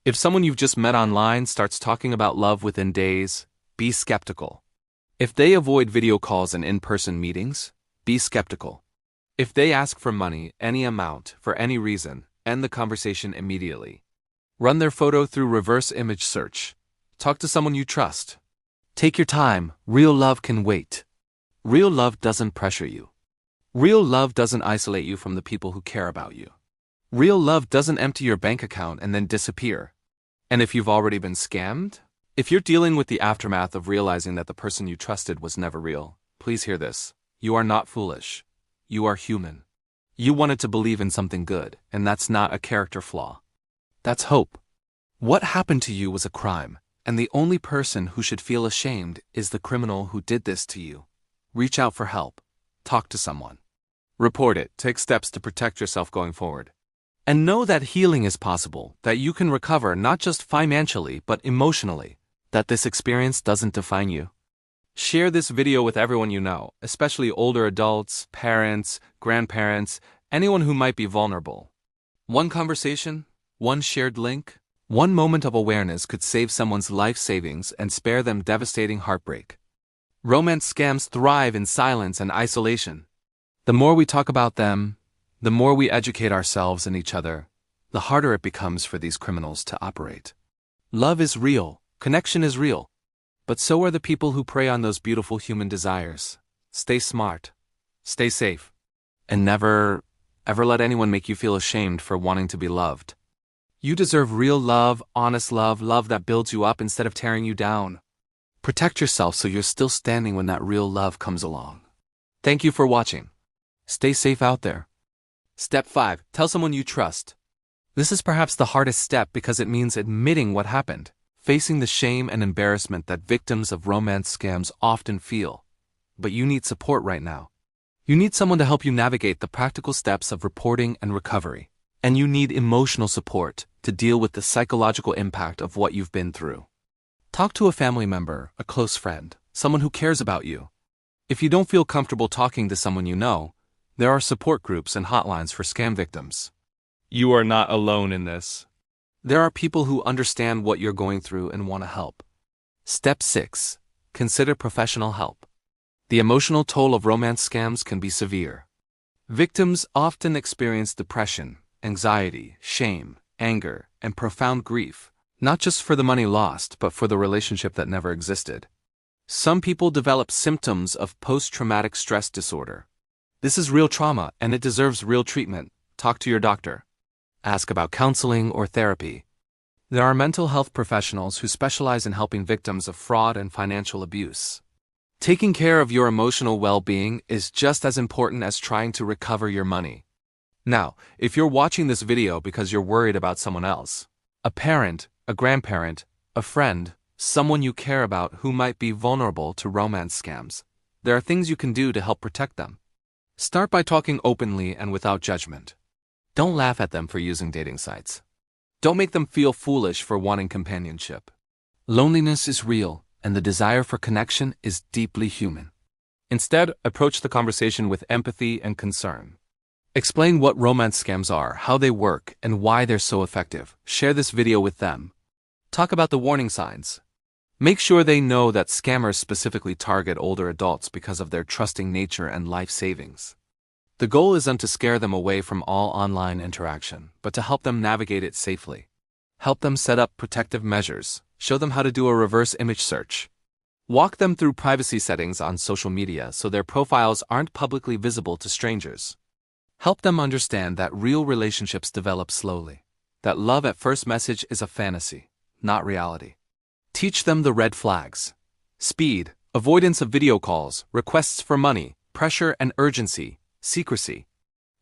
If someone you've just met online starts talking about love within days, be skeptical. If they avoid video calls and in-person meetings, be skeptical. If they ask for money, any amount, for any reason, end the conversation immediately. Run their photo through reverse image search. Talk to someone you trust. Take your time. Real love can wait. Real love doesn't pressure you. Real love doesn't isolate you from the people who care about you. Real love doesn't empty your bank account and then disappear. And if you've already been scammed, if you're dealing with the aftermath of realizing that the person you trusted was never real, please hear this. You are not foolish. You are human. You wanted to believe in something good, and that's not a character flaw. That's hope. What happened to you was a crime, and the only person who should feel ashamed is the criminal who did this to you. Reach out for help. Talk to someone. Report it. Take steps to protect yourself going forward. And know that healing is possible, that you can recover not just financially but emotionally, that this experience doesn't define you. Share this video with everyone you know, especially older adults, parents, grandparents, anyone who might be vulnerable. One conversation, one shared link, one moment of awareness could save someone's life savings and spare them devastating heartbreak. Romance scams thrive in silence and isolation. The more we talk about them, the more we educate ourselves and each other, the harder it becomes for these criminals to operate. Love is real, connection is real, but so are the people who prey on those beautiful human desires. Stay smart, stay safe, and never, ever let anyone make you feel ashamed for wanting to be loved. You deserve real love, honest love, love that builds you up instead of tearing you down. Protect yourself so you're still standing when that real love comes along. Thank you for watching. Stay safe out there. Step 5. Tell someone you trust. This is perhaps the hardest step because it means admitting what happened, facing the shame and embarrassment that victims of romance scams often feel. But you need support right now. You need someone to help you navigate the practical steps of reporting and recovery. And you need emotional support to deal with the psychological impact of what you've been through. Talk to a family member, a close friend, someone who cares about you. If you don't feel comfortable talking to someone you know, there are support groups and hotlines for scam victims. You are not alone in this. There are people who understand what you're going through and want to help. Step 6. Consider professional help. The emotional toll of romance scams can be severe. Victims often experience depression, anxiety, shame, anger, and profound grief, not just for the money lost, but for the relationship that never existed. Some people develop symptoms of post-traumatic stress disorder. This is real trauma, and it deserves real treatment. Talk to your doctor. Ask about counseling or therapy. There are mental health professionals who specialize in helping victims of fraud and financial abuse. Taking care of your emotional well-being is just as important as trying to recover your money. Now, if you're watching this video because you're worried about someone else, a parent, a grandparent, a friend, someone you care about who might be vulnerable to romance scams, there are things you can do to help protect them. Start by talking openly and without judgment. Don't laugh at them for using dating sites. Don't make them feel foolish for wanting companionship. Loneliness is real, and the desire for connection is deeply human. Instead, approach the conversation with empathy and concern. Explain what romance scams are, how they work, and why they're so effective. Share this video with them. Talk about the warning signs. Make sure they know that scammers specifically target older adults because of their trusting nature and life savings. The goal isn't to scare them away from all online interaction, but to help them navigate it safely. Help them set up protective measures. Show them how to do a reverse image search. Walk them through privacy settings on social media so their profiles aren't publicly visible to strangers. Help them understand that real relationships develop slowly, that love at first message is a fantasy, not reality. Teach them the red flags: speed, avoidance of video calls, requests for money, pressure and urgency, secrecy.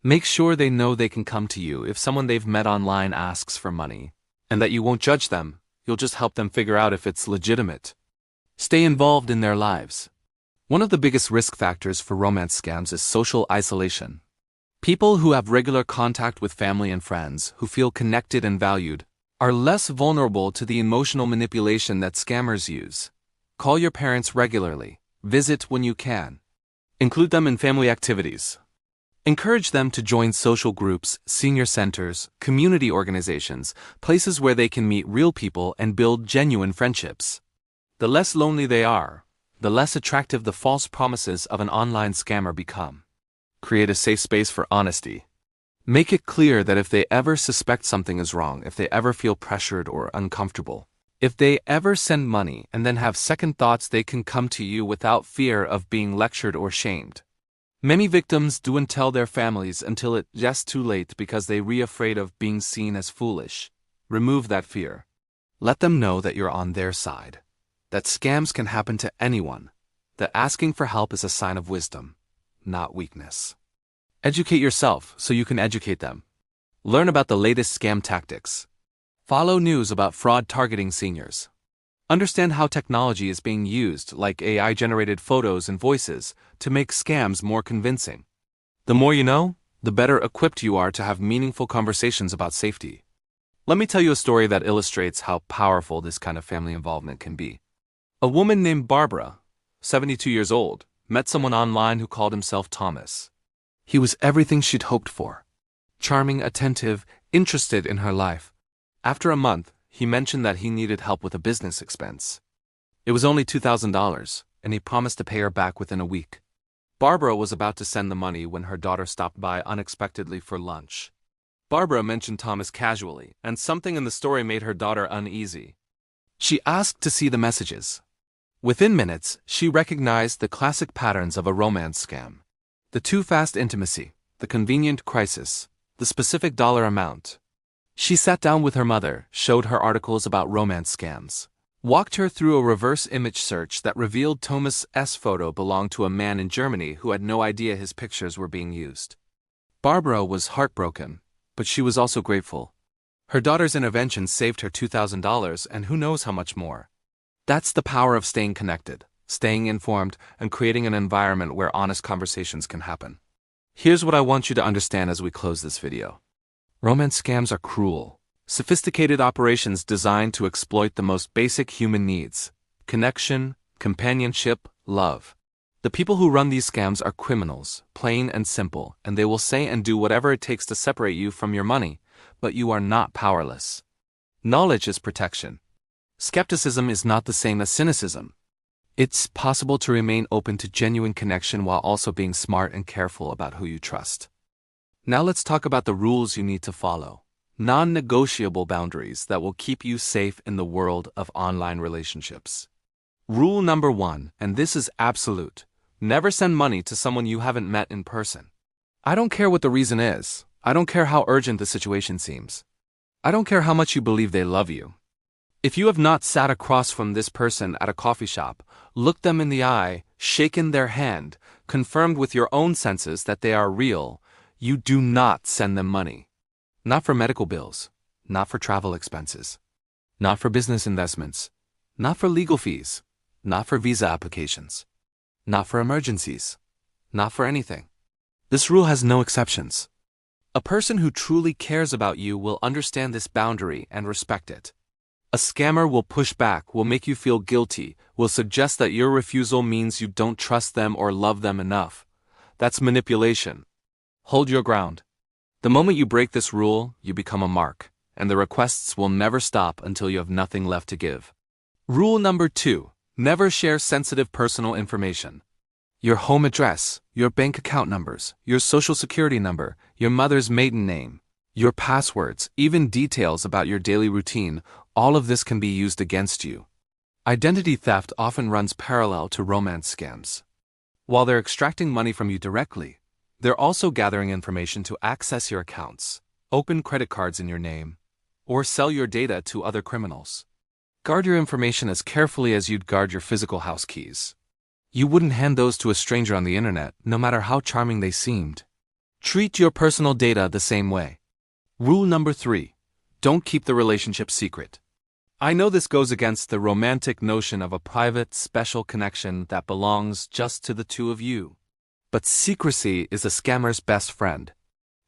Make sure they know they can come to you if someone they've met online asks for money, and that you won't judge them, you'll just help them figure out if it's legitimate. Stay involved in their lives. One of the biggest risk factors for romance scams is social isolation. People who have regular contact with family and friends, who feel connected and valued, are less vulnerable to the emotional manipulation that scammers use. Call your parents regularly. Visit when you can. Include them in family activities. Encourage them to join social groups, senior centers, community organizations, places where they can meet real people and build genuine friendships. The less lonely they are, the less attractive the false promises of an online scammer become. Create a safe space for honesty. Make it clear that if they ever suspect something is wrong, if they ever feel pressured or uncomfortable, if they ever send money and then have second thoughts, they can come to you without fear of being lectured or shamed. Many victims don't tell their families until it's just too late because they're afraid of being seen as foolish. Remove that fear. Let them know that you're on their side, that scams can happen to anyone, that asking for help is a sign of wisdom, not weakness. Educate yourself so you can educate them. Learn about the latest scam tactics. Follow news about fraud targeting seniors. Understand how technology is being used, like AI-generated photos and voices, to make scams more convincing. The more you know, the better equipped you are to have meaningful conversations about safety. Let me tell you a story that illustrates how powerful this kind of family involvement can be. A woman named Barbara, 72 years old, met someone online who called himself Thomas. He was everything she'd hoped for. Charming, attentive, interested in her life. After a month, he mentioned that he needed help with a business expense. It was only $2,000, and he promised to pay her back within a week. Barbara was about to send the money when her daughter stopped by unexpectedly for lunch. Barbara mentioned Thomas casually, and something in the story made her daughter uneasy. She asked to see the messages. Within minutes, she recognized the classic patterns of a romance scam. The too fast intimacy, the convenient crisis, the specific dollar amount. She sat down with her mother, showed her articles about romance scams, walked her through a reverse image search that revealed Thomas's photo belonged to a man in Germany who had no idea his pictures were being used. Barbara was heartbroken, but she was also grateful. Her daughter's intervention saved her $2,000 and who knows how much more. That's the power of staying connected, staying informed, and creating an environment where honest conversations can happen. Here's what I want you to understand as we close this video. Romance scams are cruel, sophisticated operations designed to exploit the most basic human needs: connection, companionship, love. The people who run these scams are criminals, plain and simple, and they will say and do whatever it takes to separate you from your money, but you are not powerless. Knowledge is protection. Skepticism is not the same as cynicism. It's possible to remain open to genuine connection while also being smart and careful about who you trust. Now let's talk about the rules you need to follow. Non-negotiable boundaries that will keep you safe in the world of online relationships. Rule number 1, and this is absolute: never send money to someone you haven't met in person. I don't care what the reason is. I don't care how urgent the situation seems. I don't care how much you believe they love you. If you have not sat across from this person at a coffee shop, looked them in the eye, shaken their hand, confirmed with your own senses that they are real, you do not send them money. Not for medical bills, not for travel expenses, not for business investments, not for legal fees, not for visa applications, not for emergencies, not for anything. This rule has no exceptions. A person who truly cares about you will understand this boundary and respect it. A scammer will push back, will make you feel guilty, will suggest that your refusal means you don't trust them or love them enough. That's manipulation. Hold your ground. The moment you break this rule, you become a mark, and the requests will never stop until you have nothing left to give. Rule number 2, never share sensitive personal information. Your home address, your bank account numbers, your social security number, your mother's maiden name, your passwords, even details about your daily routine, all of this can be used against you. Identity theft often runs parallel to romance scams. While they're extracting money from you directly, they're also gathering information to access your accounts, open credit cards in your name, or sell your data to other criminals. Guard your information as carefully as you'd guard your physical house keys. You wouldn't hand those to a stranger on the internet, no matter how charming they seemed. Treat your personal data the same way. Rule number 3, don't keep the relationship secret. I know this goes against the romantic notion of a private, special connection that belongs just to the two of you. But secrecy is a scammer's best friend.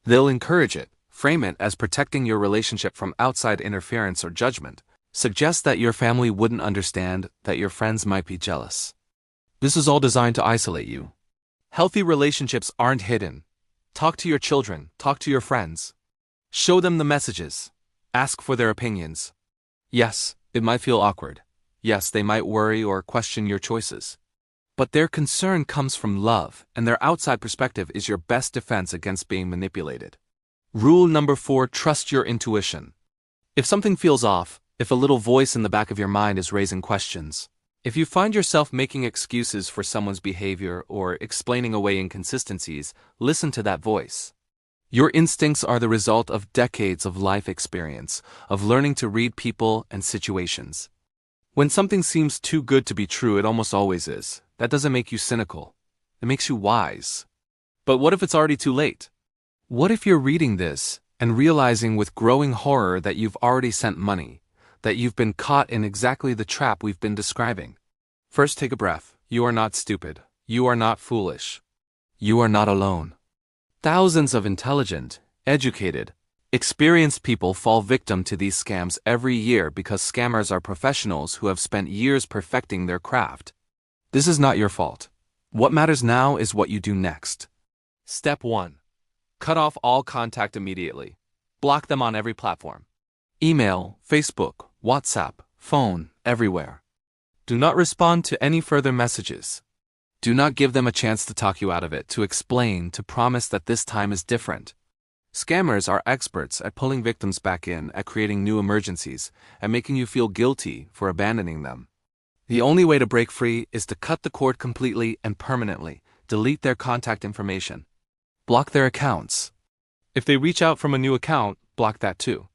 They'll encourage it, frame it as protecting your relationship from outside interference or judgment, suggest that your family wouldn't understand, that your friends might be jealous. This is all designed to isolate you. Healthy relationships aren't hidden. Talk to your children, talk to your friends. Show them the messages. Ask for their opinions. Yes, it might feel awkward. Yes, they might worry or question your choices. But their concern comes from love, and their outside perspective is your best defense against being manipulated. Rule number 4: trust your intuition. If something feels off, if a little voice in the back of your mind is raising questions, if you find yourself making excuses for someone's behavior or explaining away inconsistencies, listen to that voice. Your instincts are the result of decades of life experience, of learning to read people and situations. When something seems too good to be true, it almost always is. That doesn't make you cynical. It makes you wise. But what if it's already too late? What if you're reading this and realizing with growing horror that you've already sent money, that you've been caught in exactly the trap we've been describing? First, take a breath. You are not stupid. You are not foolish. You are not alone. Thousands of intelligent, educated, experienced people fall victim to these scams every year because scammers are professionals who have spent years perfecting their craft. This is not your fault. What matters now is what you do next. Step 1. Cut off all contact immediately. Block them on every platform. Email, Facebook, WhatsApp, phone, everywhere. Do not respond to any further messages. Do not give them a chance to talk you out of it, to explain, to promise that this time is different. Scammers are experts at pulling victims back in, at creating new emergencies, and making you feel guilty for abandoning them. The only way to break free is to cut the cord completely and permanently, delete their contact information. Block their accounts. If they reach out from a new account, block that too.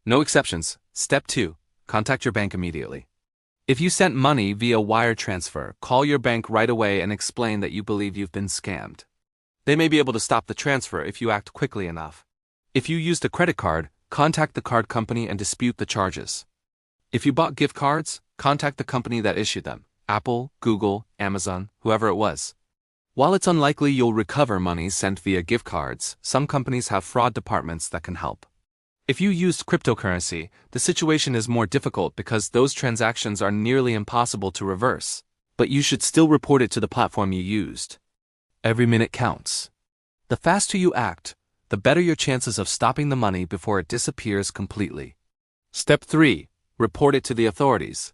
No exceptions. Step 2. Contact your bank immediately. If you sent money via wire transfer, call your bank right away and explain that you believe you've been scammed. They may be able to stop the transfer if you act quickly enough. If you used a credit card, contact the card company and dispute the charges. If you bought gift cards, contact the company that issued them, Apple, Google, Amazon, whoever it was. While it's unlikely you'll recover money sent via gift cards, some companies have fraud departments that can help. If you used cryptocurrency, the situation is more difficult because those transactions are nearly impossible to reverse, but you should still report it to the platform you used. Every minute counts. The faster you act, the better your chances of stopping the money before it disappears completely. Step 3. Report it to the authorities.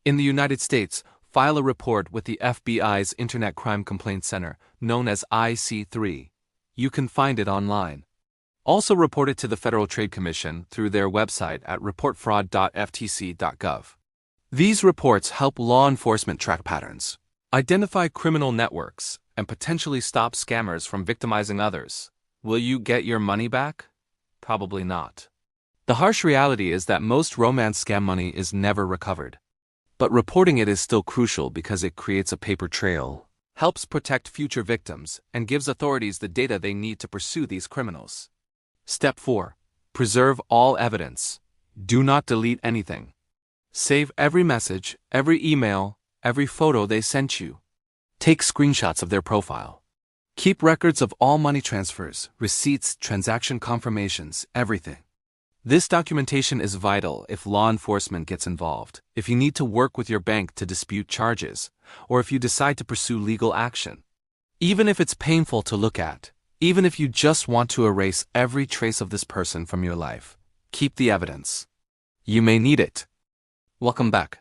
In the United States, file a report with the FBI's Internet Crime Complaint Center, known as IC3. You can find it online. Also report it to the Federal Trade Commission through their website at reportfraud.ftc.gov. These reports help law enforcement track patterns, identify criminal networks, and potentially stop scammers from victimizing others. Will you get your money back? Probably not. The harsh reality is that most romance scam money is never recovered. But reporting it is still crucial because it creates a paper trail, helps protect future victims, and gives authorities the data they need to pursue these criminals. Step 4. Preserve all evidence. Do not delete anything. Save every message, every email, every photo they sent you. Take screenshots of their profile. Keep records of all money transfers, receipts, transaction confirmations, everything. This documentation is vital if law enforcement gets involved, if you need to work with your bank to dispute charges, or if you decide to pursue legal action. Even if it's painful to look at, even if you just want to erase every trace of this person from your life, keep the evidence. You may need it. Welcome back.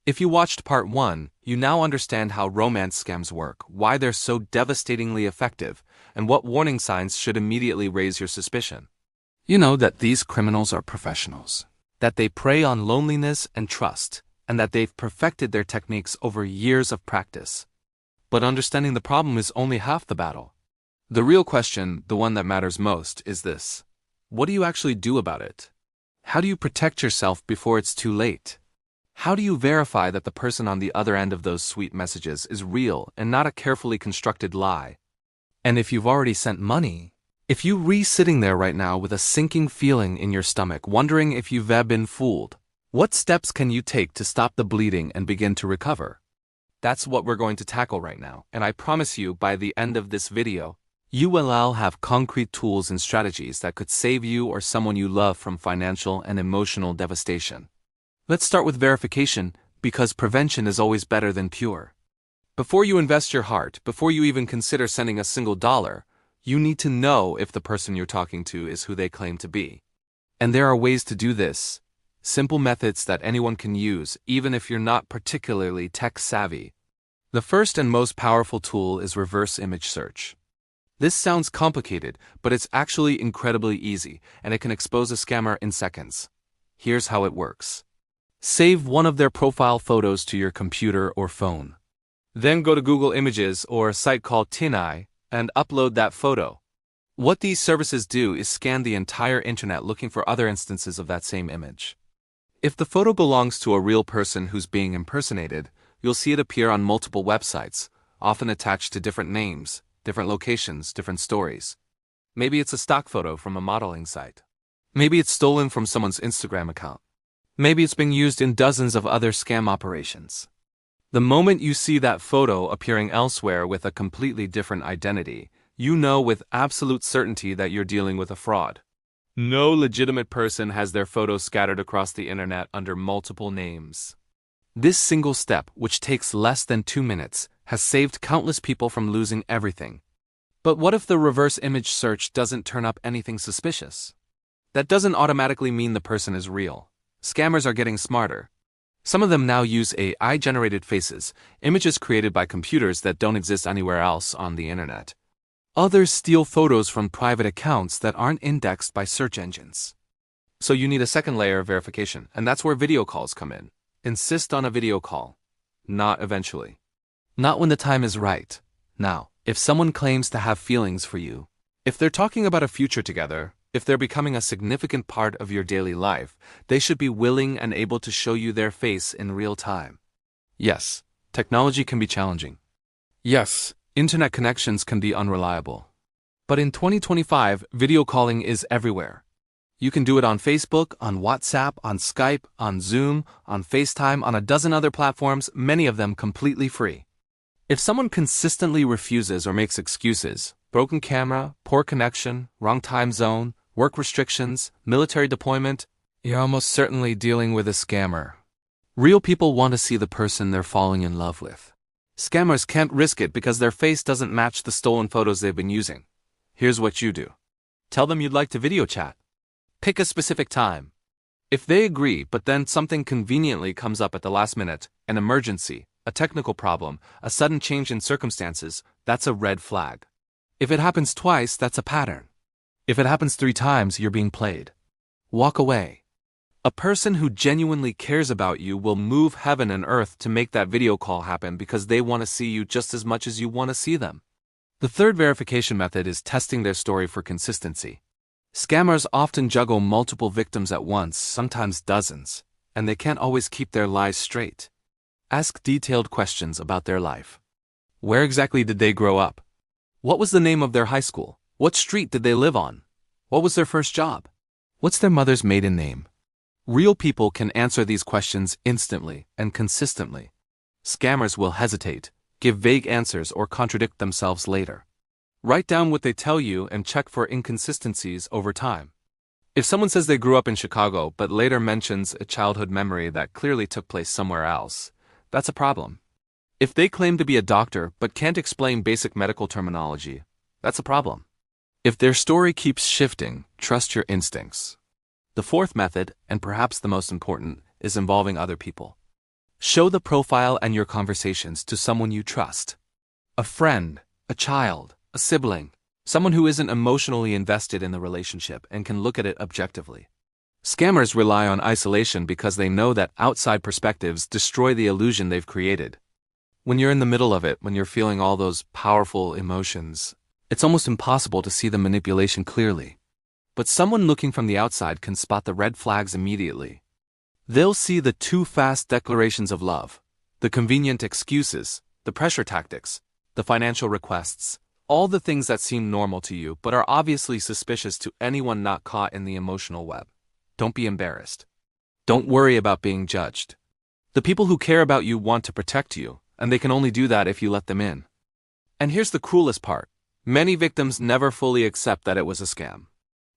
If you watched part 1, you now understand how romance scams work, why they're so devastatingly effective, and what warning signs should immediately raise your suspicion. You know that these criminals are professionals, that they prey on loneliness and trust, and that they've perfected their techniques over years of practice. But understanding the problem is only half the battle. The real question, the one that matters most, is this: what do you actually do about it? How do you protect yourself before it's too late? How do you verify that the person on the other end of those sweet messages is real and not a carefully constructed lie? And if you've already sent money, if you're sitting there right now with a sinking feeling in your stomach, wondering if you've been fooled, what steps can you take to stop the bleeding and begin to recover? That's what we're going to tackle right now, and I promise you by the end of this video, you will all have concrete tools and strategies that could save you or someone you love from financial and emotional devastation. Let's start with verification, because prevention is always better than cure. Before you invest your heart, before you even consider sending a single dollar, You need to know if the person you're talking to is who they claim to be. And there are ways to do this. Simple methods that anyone can use, even if you're not particularly tech-savvy. The first and most powerful tool is reverse image search. This sounds complicated, but it's actually incredibly easy, and it can expose a scammer in seconds. Here's how it works. Save one of their profile photos to your computer or phone. Then go to Google Images or a site called TinEye and upload that photo. What these services do is scan the entire internet looking for other instances of that same image. If the photo belongs to a real person who's being impersonated, you'll see it appear on multiple websites, often attached to different names, different locations, different stories. Maybe it's a stock photo from a modeling site. Maybe it's stolen from someone's Instagram account. Maybe it's being used in dozens of other scam operations. The moment you see that photo appearing elsewhere with a completely different identity, you know with absolute certainty that you're dealing with a fraud. No legitimate person has their photos scattered across the internet under multiple names. This single step, which takes less than 2 minutes, has saved countless people from losing everything. But what if the reverse image search doesn't turn up anything suspicious? That doesn't automatically mean the person is real. Scammers are getting smarter. Some of them now use AI-generated faces, images created by computers that don't exist anywhere else on the internet. Others steal photos from private accounts that aren't indexed by search engines. So you need a second layer of verification, and that's where video calls come in. Insist on a video call. Not eventually. Not when the time is right. Now, if someone claims to have feelings for you, if they're talking about a future together, if they're becoming a significant part of your daily life, they should be willing and able to show you their face in real time. Yes, technology can be challenging. Yes, internet connections can be unreliable. But in 2025, video calling is everywhere. You can do it on Facebook, on WhatsApp, on Skype, on Zoom, on FaceTime, on a dozen other platforms, many of them completely free. If someone consistently refuses or makes excuses, broken camera, poor connection, wrong time zone, work restrictions, military deployment, you're almost certainly dealing with a scammer. Real people want to see the person they're falling in love with. Scammers can't risk it because their face doesn't match the stolen photos they've been using. Here's what you do. Tell them you'd like to video chat. Pick a specific time. If they agree, but then something conveniently comes up at the last minute, an emergency, a technical problem, a sudden change in circumstances, that's a red flag. If it happens twice, that's a pattern. If it happens 3 times, you're being played. Walk away. A person who genuinely cares about you will move heaven and earth to make that video call happen because they want to see you just as much as you want to see them. The third verification method is testing their story for consistency. Scammers often juggle multiple victims at once, sometimes dozens, and they can't always keep their lies straight. Ask detailed questions about their life. Where exactly did they grow up? What was the name of their high school? What street did they live on? What was their first job? What's their mother's maiden name? Real people can answer these questions instantly and consistently. Scammers will hesitate, give vague answers, or contradict themselves later. Write down what they tell you and check for inconsistencies over time. If someone says they grew up in Chicago but later mentions a childhood memory that clearly took place somewhere else, that's a problem. If they claim to be a doctor but can't explain basic medical terminology, that's a problem. If their story keeps shifting, trust your instincts. The fourth method, and perhaps the most important, is involving other people. Show the profile and your conversations to someone you trust. A friend, a child, a sibling, someone who isn't emotionally invested in the relationship and can look at it objectively. Scammers rely on isolation because they know that outside perspectives destroy the illusion they've created. When you're in the middle of it, when you're feeling all those powerful emotions, it's almost impossible to see the manipulation clearly. But someone looking from the outside can spot the red flags immediately. They'll see the too fast declarations of love, the convenient excuses, the pressure tactics, the financial requests, all the things that seem normal to you but are obviously suspicious to anyone not caught in the emotional web. Don't be embarrassed. Don't worry about being judged. The people who care about you want to protect you, and they can only do that if you let them in. And here's the cruelest part. Many victims never fully accept that it was a scam.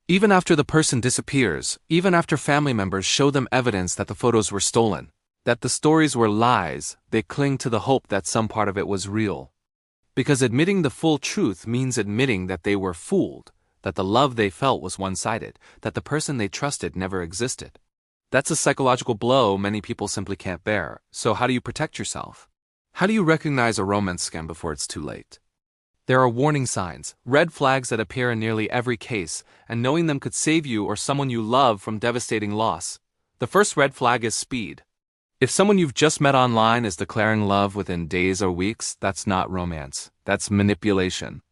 Even after the person disappears, even after family members show them evidence that the photos were stolen, that the stories were lies, they cling to the hope that some part of it was real. Because admitting the full truth means admitting that they were fooled, that the love they felt was one-sided, that the person they trusted never existed. That's a psychological blow many people simply can't bear. So how do you protect yourself? How do you recognize a romance scam before it's too late? There are warning signs, red flags that appear in nearly every case, and knowing them could save you or someone you love from devastating loss. The first red flag is speed. If someone you've just met online is declaring love within days or weeks, that's not romance. That's manipulation.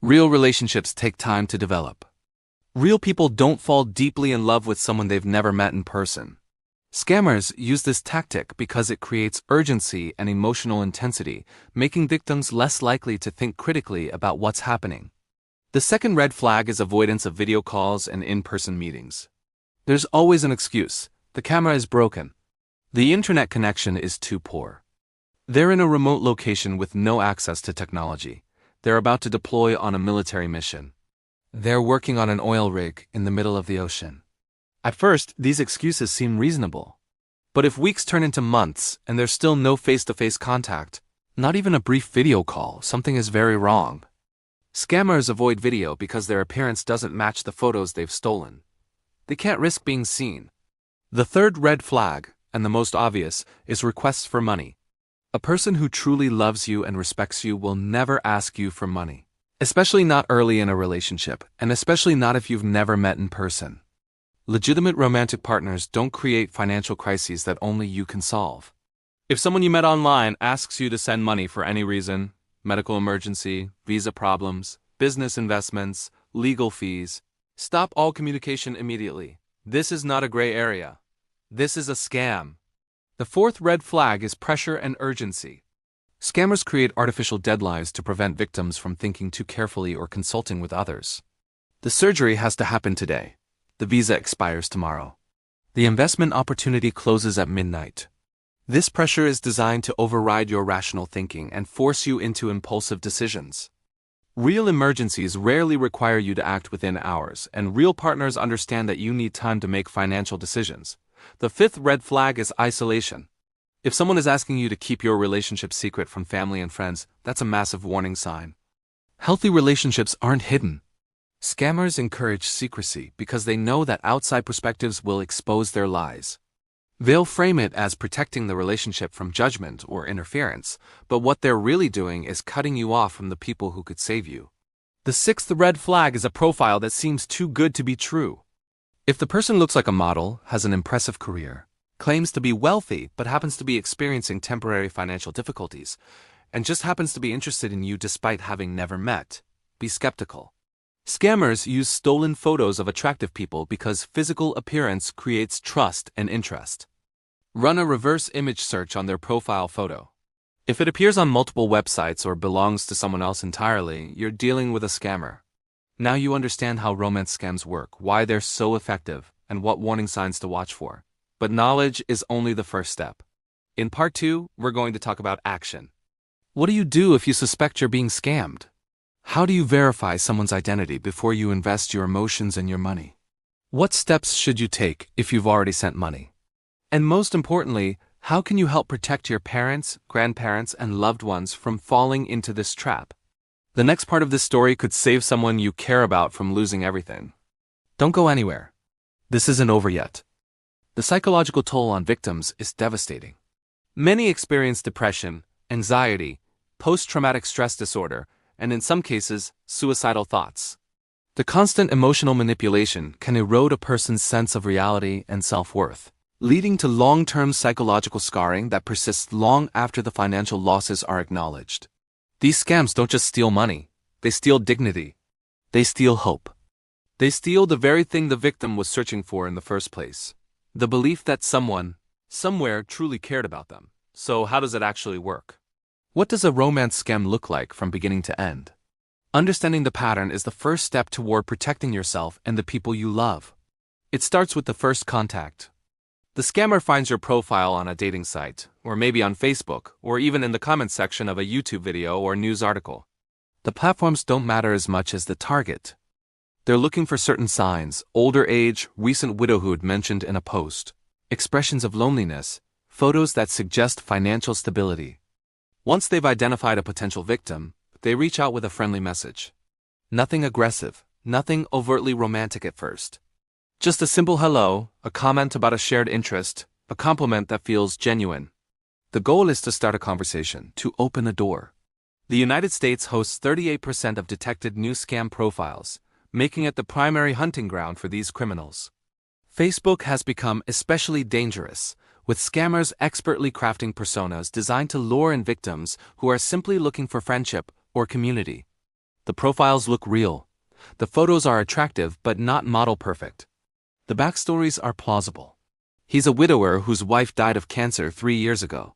Real relationships take time to develop. Real people don't fall deeply in love with someone they've never met in person. Scammers use this tactic because it creates urgency and emotional intensity, making victims less likely to think critically about what's happening. The second red flag is avoidance of video calls and in-person meetings. There's always an excuse. The camera is broken. The internet connection is too poor. They're in a remote location with no access to technology. They're about to deploy on a military mission. They're working on an oil rig in the middle of the ocean. At first, these excuses seem reasonable. But if weeks turn into months and there's still no face-to-face contact, not even a brief video call, something is very wrong. Scammers avoid video because their appearance doesn't match the photos they've stolen. They can't risk being seen. The third red flag, and the most obvious, is requests for money. A person who truly loves you and respects you will never ask you for money. Especially not early in a relationship, and especially not if you've never met in person. Legitimate romantic partners don't create financial crises that only you can solve. If someone you met online asks you to send money for any reason, medical emergency, visa problems, business investments, legal fees, stop all communication immediately. This is not a gray area. This is a scam. The fourth red flag is pressure and urgency. Scammers create artificial deadlines to prevent victims from thinking too carefully or consulting with others. The surgery has to happen today. The visa expires tomorrow. The investment opportunity closes at midnight. This pressure is designed to override your rational thinking and force you into impulsive decisions. Real emergencies rarely require you to act within hours, and real partners understand that you need time to make financial decisions. The fifth red flag is isolation. If someone is asking you to keep your relationship secret from family and friends, that's a massive warning sign. Healthy relationships aren't hidden. Scammers encourage secrecy because they know that outside perspectives will expose their lies. They'll frame it as protecting the relationship from judgment or interference, but what they're really doing is cutting you off from the people who could save you. The sixth red flag is a profile that seems too good to be true. If the person looks like a model, has an impressive career, claims to be wealthy but happens to be experiencing temporary financial difficulties, and just happens to be interested in you despite having never met, be skeptical. Scammers use stolen photos of attractive people because physical appearance creates trust and interest. Run a reverse image search on their profile photo. If it appears on multiple websites or belongs to someone else entirely, you're dealing with a scammer. Now you understand how romance scams work, why they're so effective, and what warning signs to watch for. But knowledge is only the first step. In part 2, we're going to talk about action. What do you do if you suspect you're being scammed? How do you verify someone's identity before you invest your emotions and your money? What steps should you take if you've already sent money? And most importantly, how can you help protect your parents, grandparents, and loved ones from falling into this trap? The next part of this story could save someone you care about from losing everything. Don't go anywhere. This isn't over yet. The psychological toll on victims is devastating. Many experience depression, anxiety, post-traumatic stress disorder, and in some cases, suicidal thoughts. The constant emotional manipulation can erode a person's sense of reality and self-worth, leading to long-term psychological scarring that persists long after the financial losses are acknowledged. These scams don't just steal money, they steal dignity. They steal hope. They steal the very thing the victim was searching for in the first place. The belief that someone, somewhere, truly cared about them. So how does it actually work? What does a romance scam look like from beginning to end? Understanding the pattern is the first step toward protecting yourself and the people you love. It starts with the first contact. The scammer finds your profile on a dating site, or maybe on Facebook, or even in the comments section of a YouTube video or news article. The platforms don't matter as much as the target. They're looking for certain signs: older age, recent widowhood mentioned in a post, expressions of loneliness, photos that suggest financial stability. Once they've identified a potential victim, the they reach out with a friendly message. Nothing aggressive, nothing overtly romantic at first. Just a simple hello, a comment about a shared interest, a compliment that feels genuine. The goal is to start a conversation, to open a door. The United States hosts 38% of detected new scam profiles, making it the primary hunting ground for these criminals. Facebook has become especially dangerous, with scammers expertly crafting personas designed to lure in victims who are simply looking for friendship or community. The profiles look real. The photos are attractive but not model perfect. The backstories are plausible. He's a widower whose wife died of cancer 3 years ago.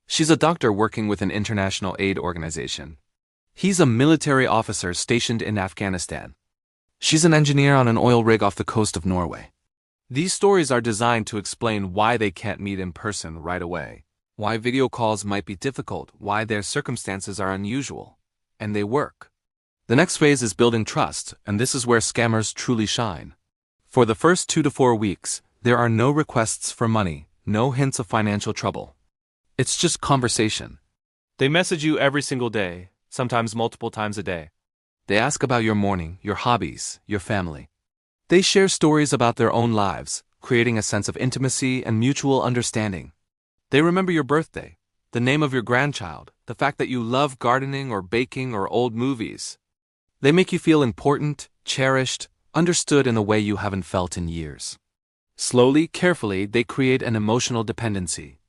She's a doctor working with an international aid organization. He's a military officer stationed in Afghanistan. She's an engineer on an oil rig off the coast of Norway. These stories are designed to explain why they can't meet in person right away, why video calls might be difficult, why their circumstances are unusual, and they work. The next phase is building trust, and this is where scammers truly shine. For the first 2 to 4 weeks, there are no requests for money, no hints of financial trouble. It's just conversation. They message you every single day, sometimes multiple times a day. They ask about your morning, your hobbies, your family. They share stories about their own lives, creating a sense of intimacy and mutual understanding. They remember your birthday, the name of your grandchild, the fact that you love gardening or baking or old movies. They make you feel important, cherished, understood in a way you haven't felt in years. Slowly, carefully, they create an emotional dependency.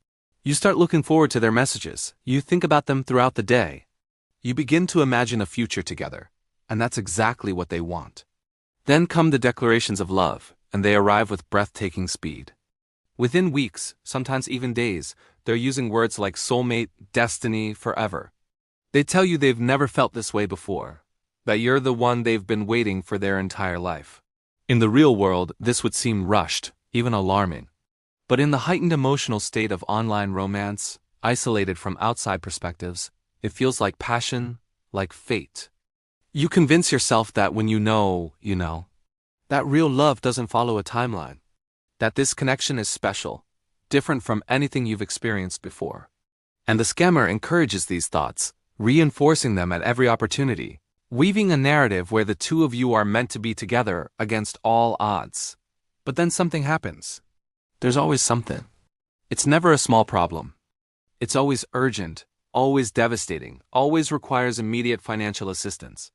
You start looking forward to their messages. You think about them throughout the day. You begin to imagine a future together, and that's exactly what they want. Then come the declarations of love, and they arrive with breathtaking speed. Within weeks, sometimes even days, they're using words like soulmate, destiny, forever. They tell you they've never felt this way before, that you're the one they've been waiting for their entire life. In the real world, this would seem rushed, even alarming. But in the heightened emotional state of online romance, isolated from outside perspectives, it feels like passion, like fate. You convince yourself that when you know, that real love doesn't follow a timeline, that this connection is special, different from anything you've experienced before. And the scammer encourages these thoughts, reinforcing them at every opportunity, weaving a narrative where the two of you are meant to be together against all odds. But then something happens. There's always something. It's never a small problem. It's always urgent, always devastating, always requires immediate financial assistance.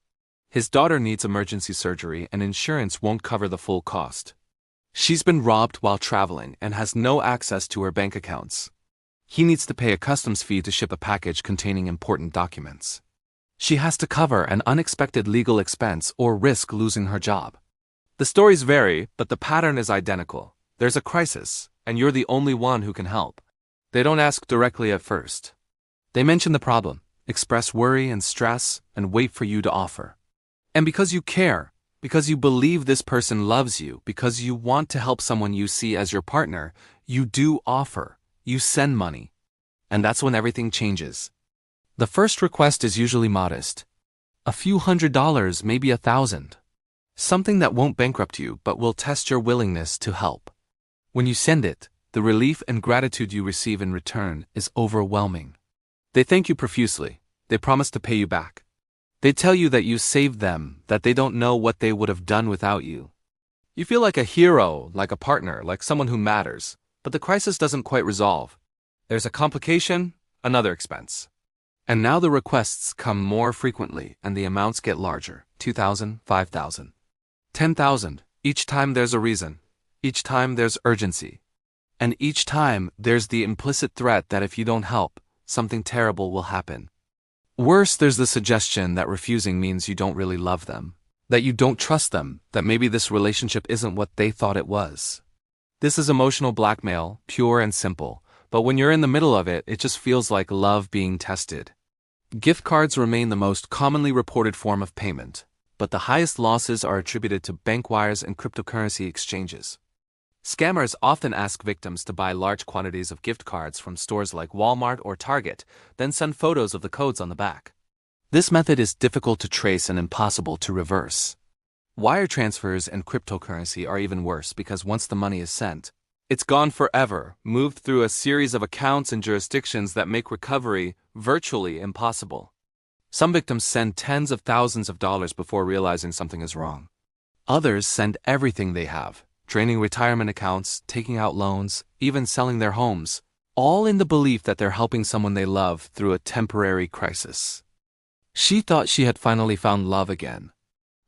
His daughter needs emergency surgery and insurance won't cover the full cost. She's been robbed while traveling and has no access to her bank accounts. He needs to pay a customs fee to ship a package containing important documents. She has to cover an unexpected legal expense or risk losing her job. The stories vary, but the pattern is identical. There's a crisis, and you're the only one who can help. They don't ask directly at first. They mention the problem, express worry and stress, and wait for you to offer. And because you care, because you believe this person loves you, because you want to help someone you see as your partner, you do offer, you send money. And that's when everything changes. The first request is usually modest. A few $100s, maybe 1,000. Something that won't bankrupt you but will test your willingness to help. When you send it, the relief and gratitude you receive in return is overwhelming. They thank you profusely. They promise to pay you back. They tell you that you saved them, that they don't know what they would have done without you. You feel like a hero, like a partner, like someone who matters, but the crisis doesn't quite resolve. There's a complication, another expense. And now the requests come more frequently and the amounts get larger. 2,000, 5,000, 10,000. Each time there's a reason. Each time there's urgency. And each time there's the implicit threat that if you don't help, something terrible will happen. Worse, there's the suggestion that refusing means you don't really love them, that you don't trust them, that maybe this relationship isn't what they thought it was. This is emotional blackmail, pure and simple, but when you're in the middle of it, it just feels like love being tested. Gift cards remain the most commonly reported form of payment, but the highest losses are attributed to bank wires and cryptocurrency exchanges. Scammers often ask victims to buy large quantities of gift cards from stores like Walmart or Target, then send photos of the codes on the back. This method is difficult to trace and impossible to reverse. Wire transfers and cryptocurrency are even worse because once the money is sent, it's gone forever, moved through a series of accounts and jurisdictions that make recovery virtually impossible. Some victims send tens of thousands of dollars before realizing something is wrong. Others send everything they have, draining retirement accounts, taking out loans, even selling their homes, all in the belief that they're helping someone they love through a temporary crisis. She thought she had finally found love again.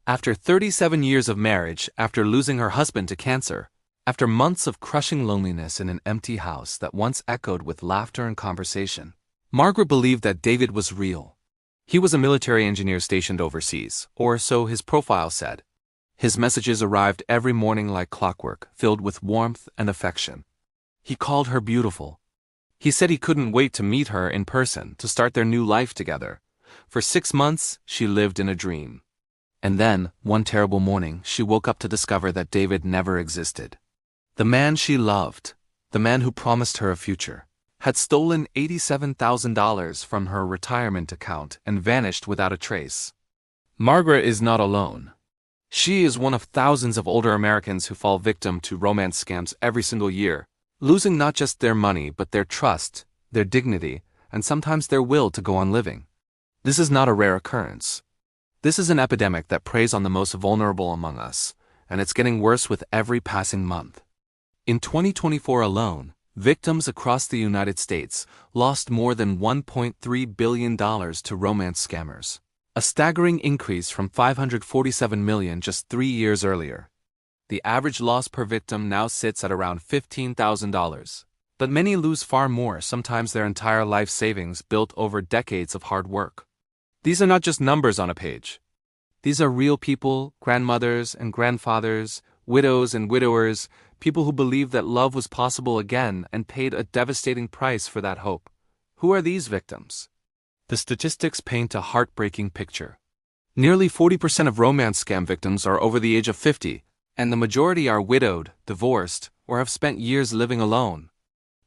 After 37 years of marriage, after losing her husband to cancer, after months of crushing loneliness in an empty house that once echoed with laughter and conversation, Margaret believed that David was real. He was a military engineer stationed overseas, or so his profile said. His messages arrived every morning like clockwork, filled with warmth and affection. He called her beautiful. He said he couldn't wait to meet her in person, to start their new life together. For 6 months, she lived in a dream. And then, one terrible morning, she woke up to discover that David never existed. The man she loved, the man who promised her a future, had stolen $87,000 from her retirement account and vanished without a trace. Margaret is not alone. She is one of thousands of older Americans who fall victim to romance scams every single year, losing not just their money but their trust, their dignity, and sometimes their will to go on living. This is not a rare occurrence. This is an epidemic that preys on the most vulnerable among us, and it's getting worse with every passing month. In 2024 alone, victims across the United States lost more than $1.3 billion to romance scammers, a staggering increase from $547 million just 3 years earlier. The average loss per victim now sits at around $15,000. But many lose far more, sometimes their entire life savings built over decades of hard work. These are not just numbers on a page. These are real people, grandmothers and grandfathers, widows and widowers, people who believed that love was possible again and paid a devastating price for that hope. Who are these victims? The statistics paint a heartbreaking picture. Nearly 40% of romance scam victims are over the age of 50, and the majority are widowed, divorced, or have spent years living alone.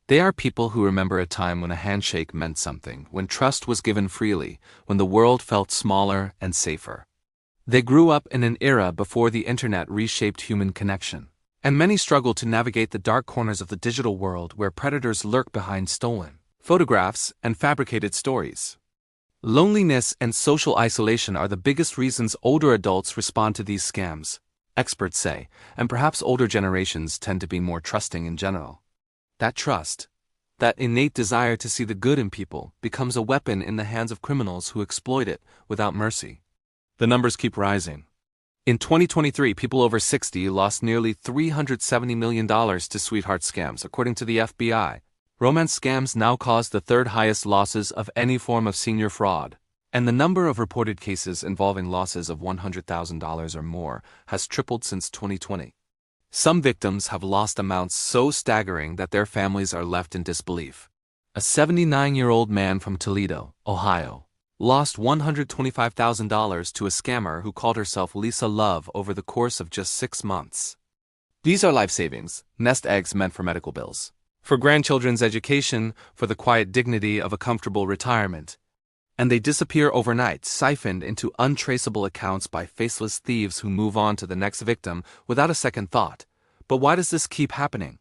They are people who remember a time when a handshake meant something, when trust was given freely, when the world felt smaller and safer. They grew up in an era before the internet reshaped human connection, and many struggle to navigate the dark corners of the digital world where predators lurk behind stolen photographs and fabricated stories. Loneliness and social isolation are the biggest reasons older adults respond to these scams, experts say, and perhaps older generations tend to be more trusting in general. That trust, that innate desire to see the good in people, becomes a weapon in the hands of criminals who exploit it without mercy. The numbers keep rising. In 2023, people over 60 lost nearly $370 million to sweetheart scams, according to the FBI. Romance scams now cause the third highest losses of any form of senior fraud, and the number of reported cases involving losses of $100,000 or more has tripled since 2020. Some victims have lost amounts so staggering that their families are left in disbelief. A 79-year-old man from Toledo, Ohio, lost $125,000 to a scammer who called herself Lisa Love over the course of just 6 months. These are life savings, nest eggs meant for medical bills, for grandchildren's education, for the quiet dignity of a comfortable retirement. And they disappear overnight, siphoned into untraceable accounts by faceless thieves who move on to the next victim without a second thought. But why does this keep happening?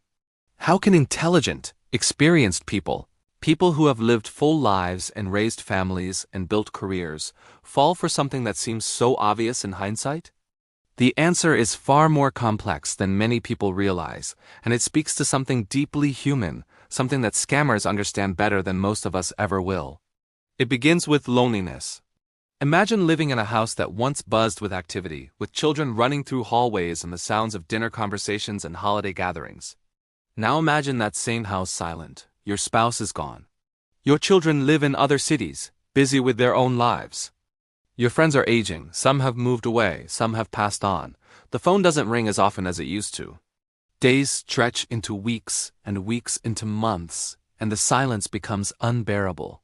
How can intelligent, experienced people who have lived full lives and raised families and built careers, fall for something that seems so obvious in hindsight? The answer is far more complex than many people realize, and it speaks to something deeply human, something that scammers understand better than most of us ever will. It begins with loneliness. Imagine living in a house that once buzzed with activity, with children running through hallways and the sounds of dinner conversations and holiday gatherings. Now imagine that same house silent. Your spouse is gone. Your children live in other cities, busy with their own lives. Your friends are aging, some have moved away, some have passed on. The phone doesn't ring as often as it used to. Days stretch into weeks and weeks into months, and the silence becomes unbearable.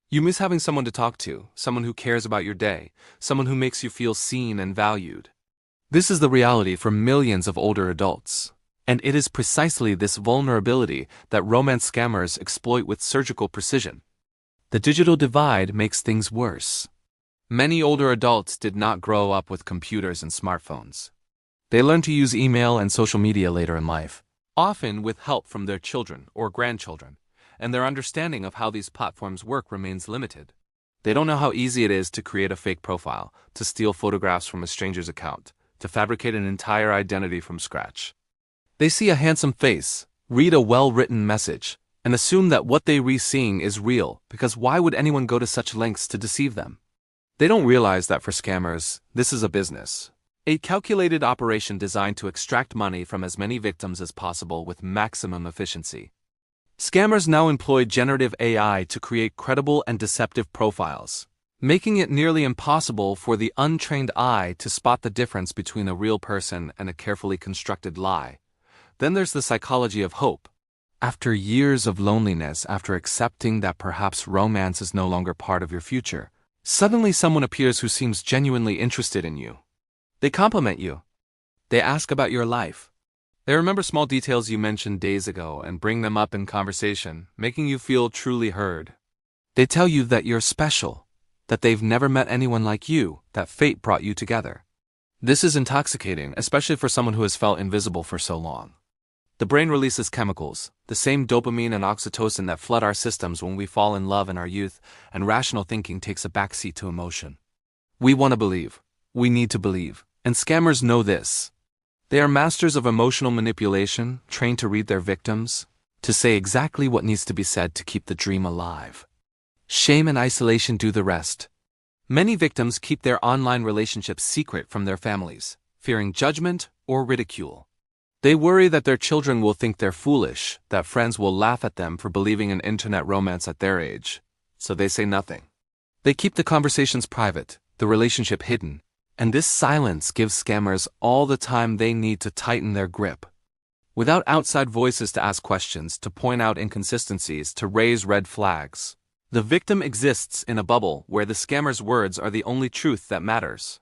You miss having someone to talk to, someone who cares about your day, someone who makes you feel seen and valued. This is the reality for millions of older adults. And it is precisely this vulnerability that romance scammers exploit with surgical precision. The digital divide makes things worse. Many older adults did not grow up with computers and smartphones. They learned to use email and social media later in life, often with help from their children or grandchildren, and their understanding of how these platforms work remains limited. They don't know how easy it is to create a fake profile, to steal photographs from a stranger's account, to fabricate an entire identity from scratch. They see a handsome face, read a well-written message, and assume that what they re-seeing is real, because why would anyone go to such lengths to deceive them? They don't realize that for scammers, this is a business. A calculated operation designed to extract money from as many victims as possible with maximum efficiency. Scammers now employ generative AI to create credible and deceptive profiles, making it nearly impossible for the untrained eye to spot the difference between a real person and a carefully constructed lie. Then there's the psychology of hope. After years of loneliness, after accepting that perhaps romance is no longer part of your future, suddenly someone appears who seems genuinely interested in you. They compliment you. They ask about your life. They remember small details you mentioned days ago and bring them up in conversation, making you feel truly heard. They tell you that you're special, that they've never met anyone like you, that fate brought you together. This is intoxicating, especially for someone who has felt invisible for so long. The brain releases chemicals, the same dopamine and oxytocin that flood our systems when we fall in love in our youth, and rational thinking takes a backseat to emotion. We want to believe. We need to believe. And scammers know this. They are masters of emotional manipulation, trained to read their victims, to say exactly what needs to be said to keep the dream alive. Shame and isolation do the rest. Many victims keep their online relationships secret from their families, fearing judgment or ridicule. They worry that their children will think they're foolish, that friends will laugh at them for believing in internet romance at their age, so they say nothing. They keep the conversations private, the relationship hidden, and this silence gives scammers all the time they need to tighten their grip. Without outside voices to ask questions, to point out inconsistencies, to raise red flags, the victim exists in a bubble where the scammer's words are the only truth that matters.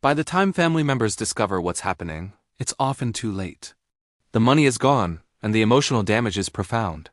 By the time family members discover what's happening, it's often too late. The money is gone, and the emotional damage is profound.